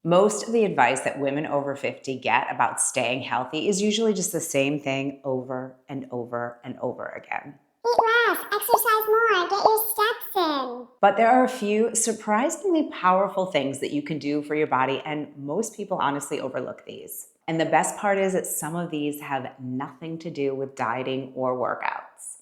Most of the advice that women over 50 get about staying healthy is usually just the same thing over and over and over again. Eat less, exercise more, get your steps in. But there are a few surprisingly powerful things that you can do for your body, and most people honestly overlook these. And the best part is that some of these have nothing to do with dieting or workouts.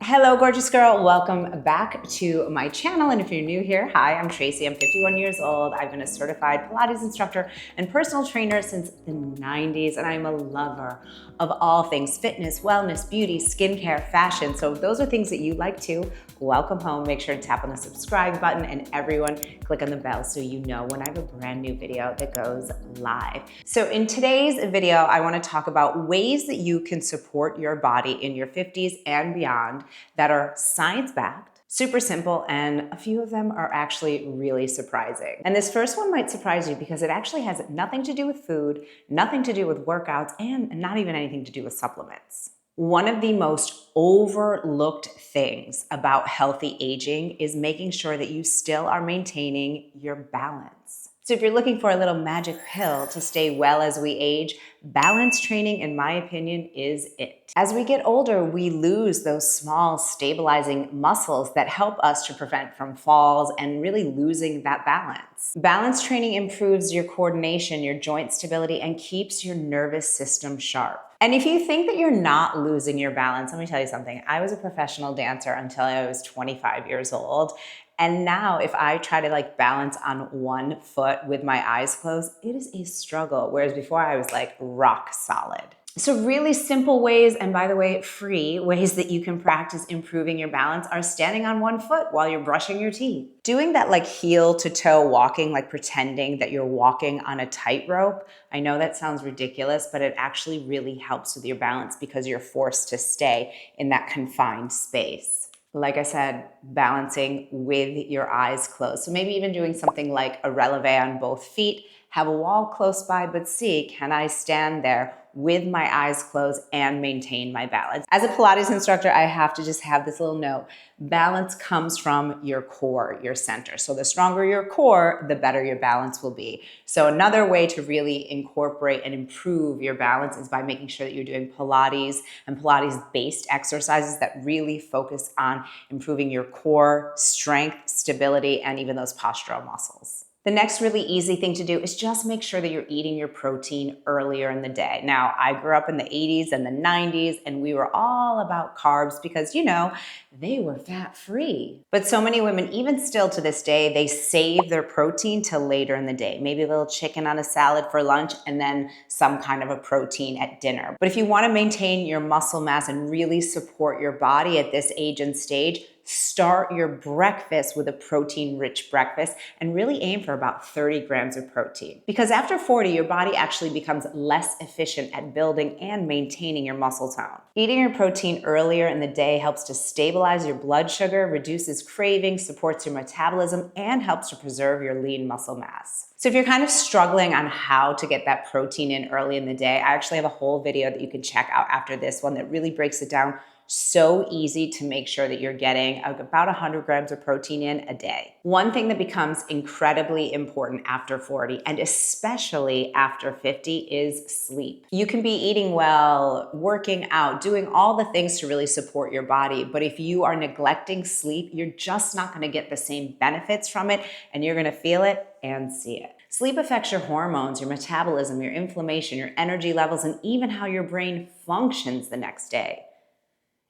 Hello, gorgeous girl. Welcome back to my channel. And if you're new here, hi, I'm Tracy. I'm 51 years old. I've been a certified Pilates instructor and personal trainer since the 90s, and I'm a lover of all things fitness, wellness, beauty, skincare, fashion. So if those are things that you like too, welcome home. Make sure to tap on the subscribe button, and everyone click on the bell so you know when I have a brand new video that goes live. So in today's video, I want to talk about ways that you can support your body in your 50s and beyond that are science-backed, super simple, and a few of them are actually really surprising. And this first one might surprise you because it actually has nothing to do with food, nothing to do with workouts, and not even anything to do with supplements. One of the most overlooked things about healthy aging is making sure that you still are maintaining your balance. So if you're looking for a little magic pill to stay well as we age, balance training, in my opinion, is it. As we get older, we lose those small stabilizing muscles that help us to prevent from falls and really losing that balance. Balance training improves your coordination, your joint stability, and keeps your nervous system sharp. And if you think that you're not losing your balance, let me tell you something. I was a professional dancer until I was 25 years old. And now if I try to balance on one foot with my eyes closed, it is a struggle. Whereas before I was rock solid. So really simple ways, and by the way, free ways that you can practice improving your balance are standing on one foot while you're brushing your teeth. Doing that heel to toe walking, pretending that you're walking on a tightrope. I know that sounds ridiculous, but it actually really helps with your balance because you're forced to stay in that confined space. Like I said, balancing with your eyes closed. So maybe even doing something like a releve on both feet, have a wall close by, but see, can I stand there with my eyes closed and maintain my balance? As a Pilates instructor, I have to just have this little note. Balance comes from your core, your center. So the stronger your core, the better your balance will be. So another way to really incorporate and improve your balance is by making sure that you're doing Pilates and Pilates-based exercises that really focus on improving your core, strength, stability, and even those postural muscles. The next really easy thing to do is just make sure that you're eating your protein earlier in the day. Now, I grew up in the 80s and the 90s, and we were all about carbs because, they were fat-free. But so many women, even still to this day, they save their protein till later in the day. Maybe a little chicken on a salad for lunch and then some kind of a protein at dinner. But if you want to maintain your muscle mass and really support your body at this age and stage, start your breakfast with a protein-rich breakfast and really aim for about 30 grams of protein. Because after 40, your body actually becomes less efficient at building and maintaining your muscle tone. Eating your protein earlier in the day helps to stabilize your blood sugar, reduces cravings, supports your metabolism, and helps to preserve your lean muscle mass. So if you're kind of struggling on how to get that protein in early in the day, I actually have a whole video that you can check out after this one that really breaks it down. So easy to make sure that you're getting about 100 grams of protein in a day. One thing that becomes incredibly important after 40 and especially after 50 is sleep. You can be eating well, working out, doing all the things to really support your body, but if you are neglecting sleep, you're just not going to get the same benefits from it, and you're going to feel it and see it. Sleep affects your hormones, your metabolism, your inflammation, your energy levels, and even how your brain functions the next day.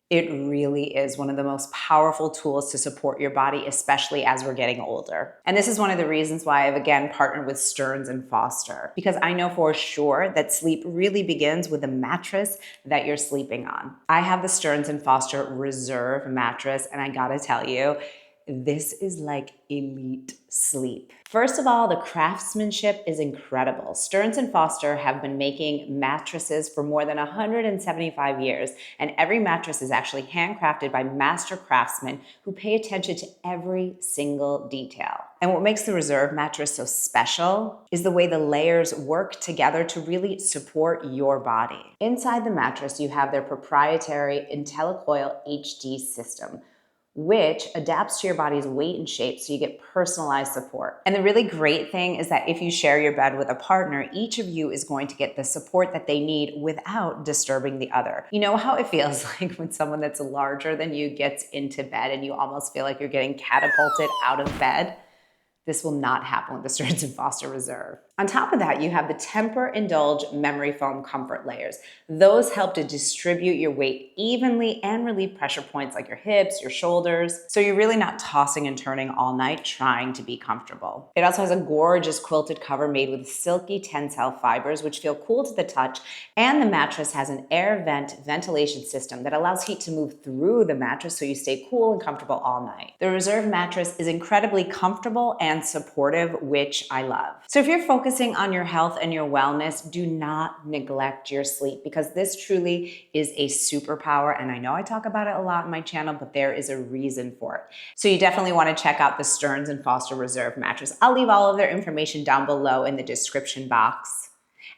It really is one of the most powerful tools to support your body, especially as we're getting older. And this is one of the reasons why I've again partnered with Stearns & Foster, because I know for sure that sleep really begins with the mattress that you're sleeping on. I have the Stearns & Foster Reserve mattress, and I gotta tell you, this is like elite sleep. First of all, the craftsmanship is incredible. Stearns & Foster have been making mattresses for more than 175 years, and every mattress is actually handcrafted by master craftsmen who pay attention to every single detail. And what makes the Reserve mattress so special is the way the layers work together to really support your body. Inside the mattress, you have their proprietary IntelliCoil HD system, which adapts to your body's weight and shape so you get personalized support. And the really great thing is that if you share your bed with a partner, each of you is going to get the support that they need without disturbing the other. You know how it feels like when someone that's larger than you gets into bed and you almost feel like you're getting catapulted out of bed? This will not happen with the Stearns & Foster Reserve. On top of that, you have the Temper Indulge Memory Foam Comfort Layers. Those help to distribute your weight evenly and relieve pressure points like your hips, your shoulders, so you're really not tossing and turning all night trying to be comfortable. It also has a gorgeous quilted cover made with silky tensile fibers, which feel cool to the touch, and the mattress has an air vent ventilation system that allows heat to move through the mattress so you stay cool and comfortable all night. The Reserve mattress is incredibly comfortable and supportive, which I love. So if you're focusing on your health and your wellness, do not neglect your sleep, because this truly is a superpower. And I know I talk about it a lot on my channel, but there is a reason for it. So you definitely want to check out the Stearns & Foster Reserve mattress. I'll leave all of their information down below in the description box.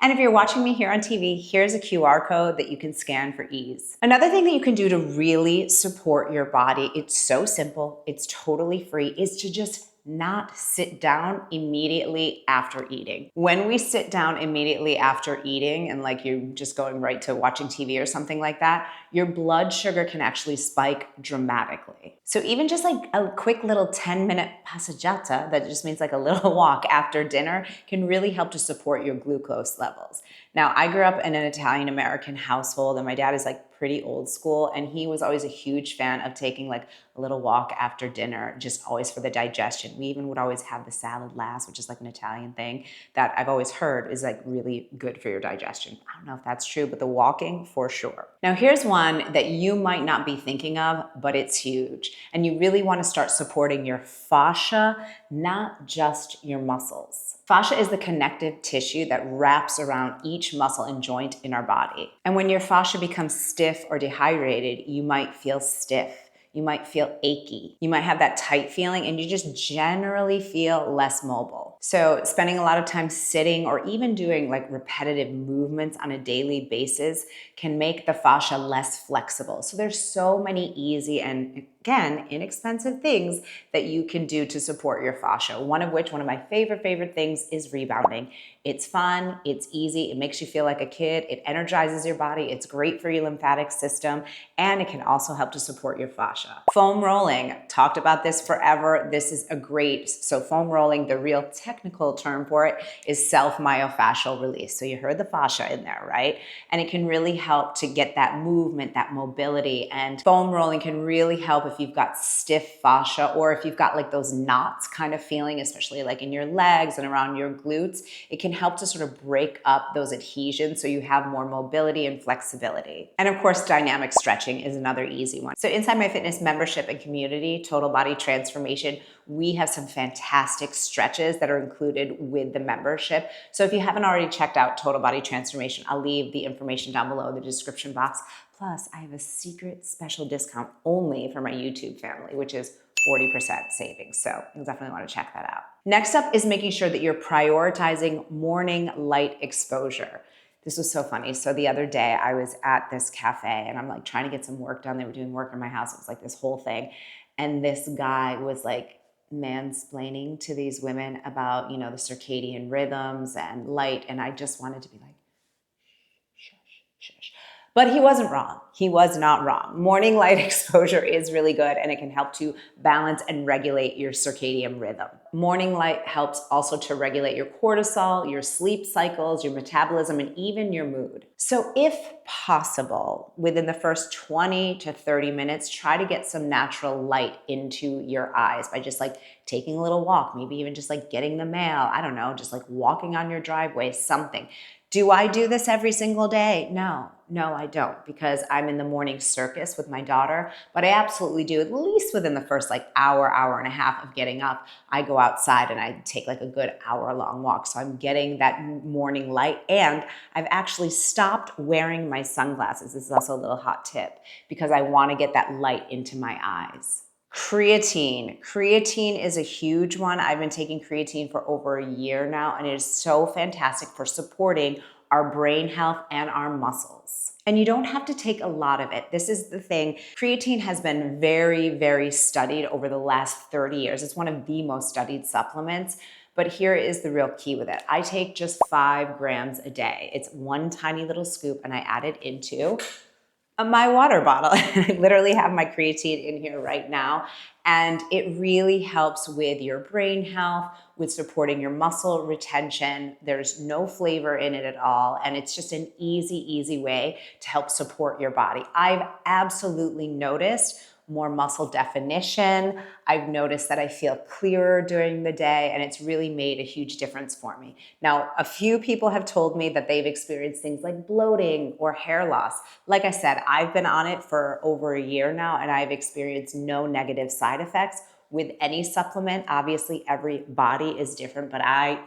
And if you're watching me here on TV, here's a QR code that you can scan for ease. Another thing that you can do to really support your body, it's so simple, it's totally free, is to just not sit down immediately after eating. When we sit down immediately after eating and like you're just going right to watching TV or something like that, your blood sugar can actually spike dramatically. So even just like a quick little 10-minute passeggiata, that just means like a little walk after dinner, can really help to support your glucose levels. Now, I grew up in an Italian-American household, and my dad is like pretty old school, and he was always a huge fan of taking like a little walk after dinner, just always for the digestion. We even would always have the salad last, which is like an Italian thing that I've always heard is like really good for your digestion. I don't know if that's true, but the walking for sure. Now, here's one that you might not be thinking of, but it's huge. And you really want to start supporting your fascia, not just your muscles. Fascia is the connective tissue that wraps around each muscle and joint in our body. And when your fascia becomes stiff or dehydrated, you might feel stiff. You might feel achy. You might have that tight feeling, and you just generally feel less mobile. So spending a lot of time sitting or even doing like repetitive movements on a daily basis can make the fascia less flexible. So there's so many easy and, again, inexpensive things that you can do to support your fascia. One of which, one of my favorite things is rebounding. It's fun, it's easy, it makes you feel like a kid, it energizes your body, it's great for your lymphatic system, and it can also help to support your fascia. Foam rolling, talked about this forever. This is a great, so foam rolling, the real technical term for it is self-myofascial release. So you heard the fascia in there, right? And it can really help to get that movement, that mobility, and foam rolling can really help if you've got stiff fascia or if you've got like those knots kind of feeling, especially like in your legs and around your glutes. It can help to sort of break up those adhesions so you have more mobility and flexibility. And of course, dynamic stretching is another easy one. So inside my fitness membership and community, Total Body Transformation, we have some fantastic stretches that are included with the membership. So if you haven't already checked out Total Body Transformation, I'll leave the information down below in the description box. Plus, I have a secret special discount only for my YouTube family, which is 40% savings. So you'll definitely want to check that out. Next up is making sure that you're prioritizing morning light exposure. This was so funny. So the other day I was at this cafe and I'm like trying to get some work done. They were doing work in my house. It was like this whole thing. And this guy was like mansplaining to these women about, you know, the circadian rhythms and light. And I just wanted to be like, shush, shush. But he wasn't wrong. He was not wrong. Morning light exposure is really good, and it can help to balance and regulate your circadian rhythm. Morning light helps also to regulate your cortisol, your sleep cycles, your metabolism, and even your mood. So if possible, within the first 20 to 30 minutes, try to get some natural light into your eyes by just like taking a little walk, maybe even just like getting the mail. I don't know, just like walking on your driveway, something. Do I do this every single day? No, I don't, because I'm in the morning circus with my daughter, but I absolutely do, at least within the first like hour and a half of getting up, I go outside and I take like a good hour-long walk. So I'm getting that morning light, and I've actually stopped wearing my sunglasses. This is also a little hot tip, because I want to get that light into my eyes. Creatine. Creatine is a huge one. I've been taking creatine for over a year now, and it is so fantastic for supporting our brain health and our muscles. And you don't have to take a lot of it. This is the thing. Creatine has been very, very studied over the last 30 years. It's one of the most studied supplements. But here is the real key with it. I take just 5 grams a day. It's one tiny little scoop, and I add it into my water bottle. I literally have my creatine in here right now. And it really helps with your brain health, with supporting your muscle retention. There's no flavor in it at all. And it's just an easy way to help support your body. I've absolutely noticed more muscle definition. I've noticed that I feel clearer during the day, and it's really made a huge difference for me. Now, a few people have told me that they've experienced things like bloating or hair loss. Like I said, I've been on it for over a year now, and I've experienced no negative side effects with any supplement. Obviously, every body is different, but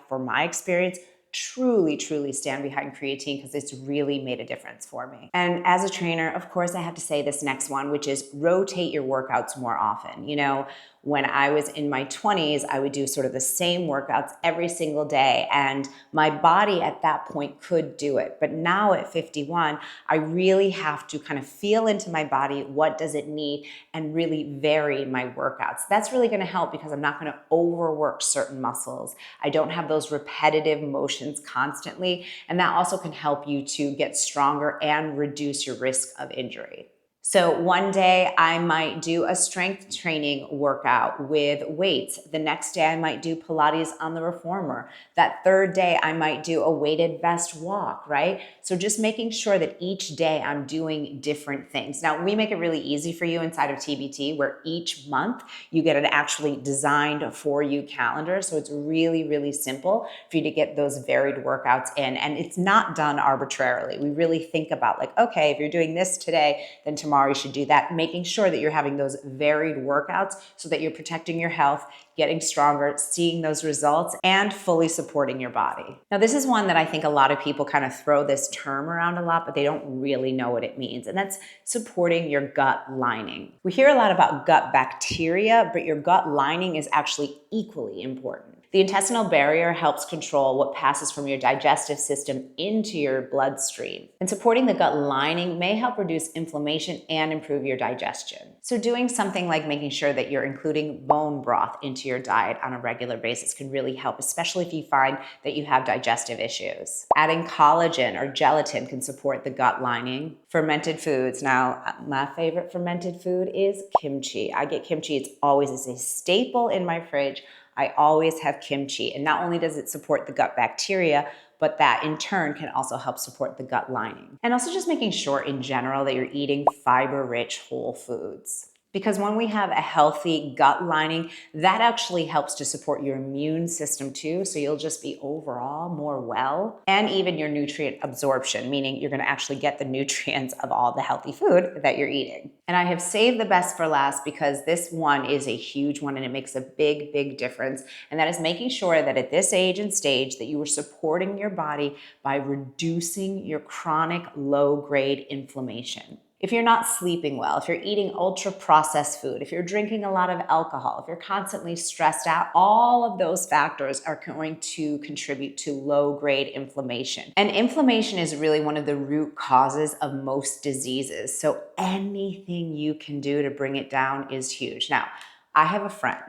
from my experience, truly stand behind creatine because it's really made a difference for me. And as a trainer, of course, I have to say this next one, which is rotate your workouts more often. You know, when I was in my 20s, I would do sort of the same workouts every single day, and my body at that point could do it. But now at 51, I really have to kind of feel into my body, what does it need, and really vary my workouts. That's really going to help because I'm not going to overwork certain muscles. I don't have those repetitive motions constantly, and that also can help you to get stronger and reduce your risk of injury. So one day I might do a strength training workout with weights. The next day I might do Pilates on the reformer. That third day I might do a weighted vest walk, right? So just making sure that each day I'm doing different things. Now we make it really easy for you inside of TBT, where each month you get an actually designed for you calendar. So it's really simple for you to get those varied workouts in. And it's not done arbitrarily. We really think about like, okay, if you're doing this today, then tomorrow you should do that, making sure that you're having those varied workouts so that you're protecting your health, getting stronger, seeing those results, and fully supporting your body. Now, this is one that I think a lot of people kind of throw this term around a lot, but they don't really know what it means, and that's supporting your gut lining. We hear a lot about gut bacteria, but your gut lining is actually equally important. The intestinal barrier helps control what passes from your digestive system into your bloodstream. And supporting the gut lining may help reduce inflammation and improve your digestion. So doing something like making sure that you're including bone broth into your diet on a regular basis can really help, especially if you find that you have digestive issues. Adding collagen or gelatin can support the gut lining. Fermented foods. Now, my favorite fermented food is kimchi. I get kimchi. It's always a staple in my fridge. I always have kimchi, and not only does it support the gut bacteria, but that in turn can also help support the gut lining. And also just making sure in general that you're eating fiber-rich whole foods. Because when we have a healthy gut lining, that actually helps to support your immune system too. So you'll just be overall more well, and even your nutrient absorption, meaning you're gonna actually get the nutrients of all the healthy food that you're eating. And I have saved the best for last because this one is a huge one and it makes a big difference. And that is making sure that at this age and stage that you are supporting your body by reducing your chronic low-grade inflammation. If you're not sleeping well, if you're eating ultra-processed food, if you're drinking a lot of alcohol, if you're constantly stressed out, all of those factors are going to contribute to low-grade inflammation. And inflammation is really one of the root causes of most diseases. So anything you can do to bring it down is huge. Now, I have a friend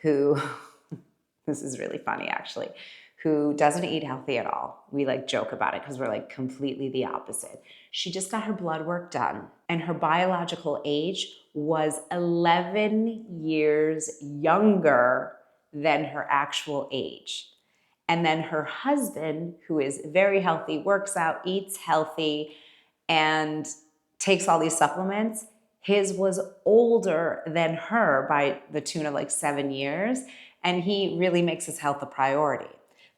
who, this is really funny actually, who doesn't eat healthy at all. We like joke about it because we're like completely the opposite. She just got her blood work done and her biological age was 11 years younger than her actual age. And then her husband, who is very healthy, works out, eats healthy, and takes all these supplements, his was older than her by the tune of like 7 years, and he really makes his health a priority.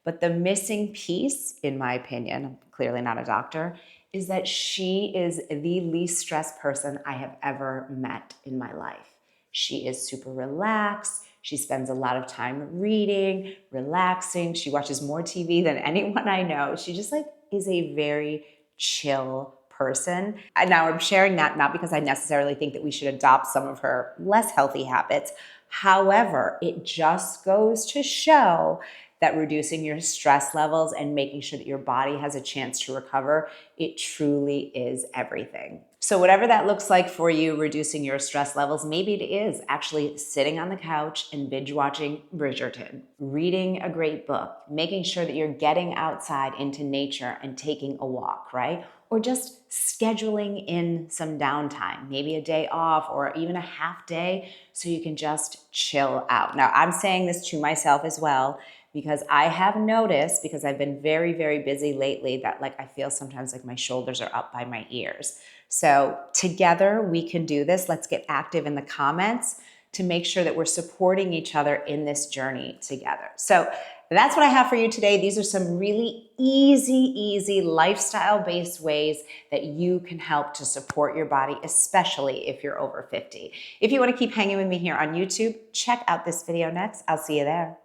But the missing piece, in my opinion, I'm clearly not a doctor, is that she is the least stressed person I have ever met in my life. She is super relaxed. She spends a lot of time reading, relaxing. She watches more TV than anyone I know. She just like is a very chill person. And now I'm sharing that not because I necessarily think that we should adopt some of her less healthy habits. However, it just goes to show that reducing your stress levels and making sure that your body has a chance to recover, it truly is everything. So whatever that looks like for you, reducing your stress levels, maybe it is actually sitting on the couch and binge watching Bridgerton, reading a great book, making sure that you're getting outside into nature and taking a walk, right? Or just scheduling in some downtime, maybe a day off or even a half day so you can just chill out. Now, I'm saying this to myself as well, because I have noticed, because I've been very, very busy lately, that like I feel sometimes like my shoulders are up by my ears. So together we can do this. Let's get active in the comments to make sure that we're supporting each other in this journey together. So that's what I have for you today. These are some really easy lifestyle-based ways that you can help to support your body, especially if you're over 50. If you want to keep hanging with me here on YouTube, check out this video next. I'll see you there.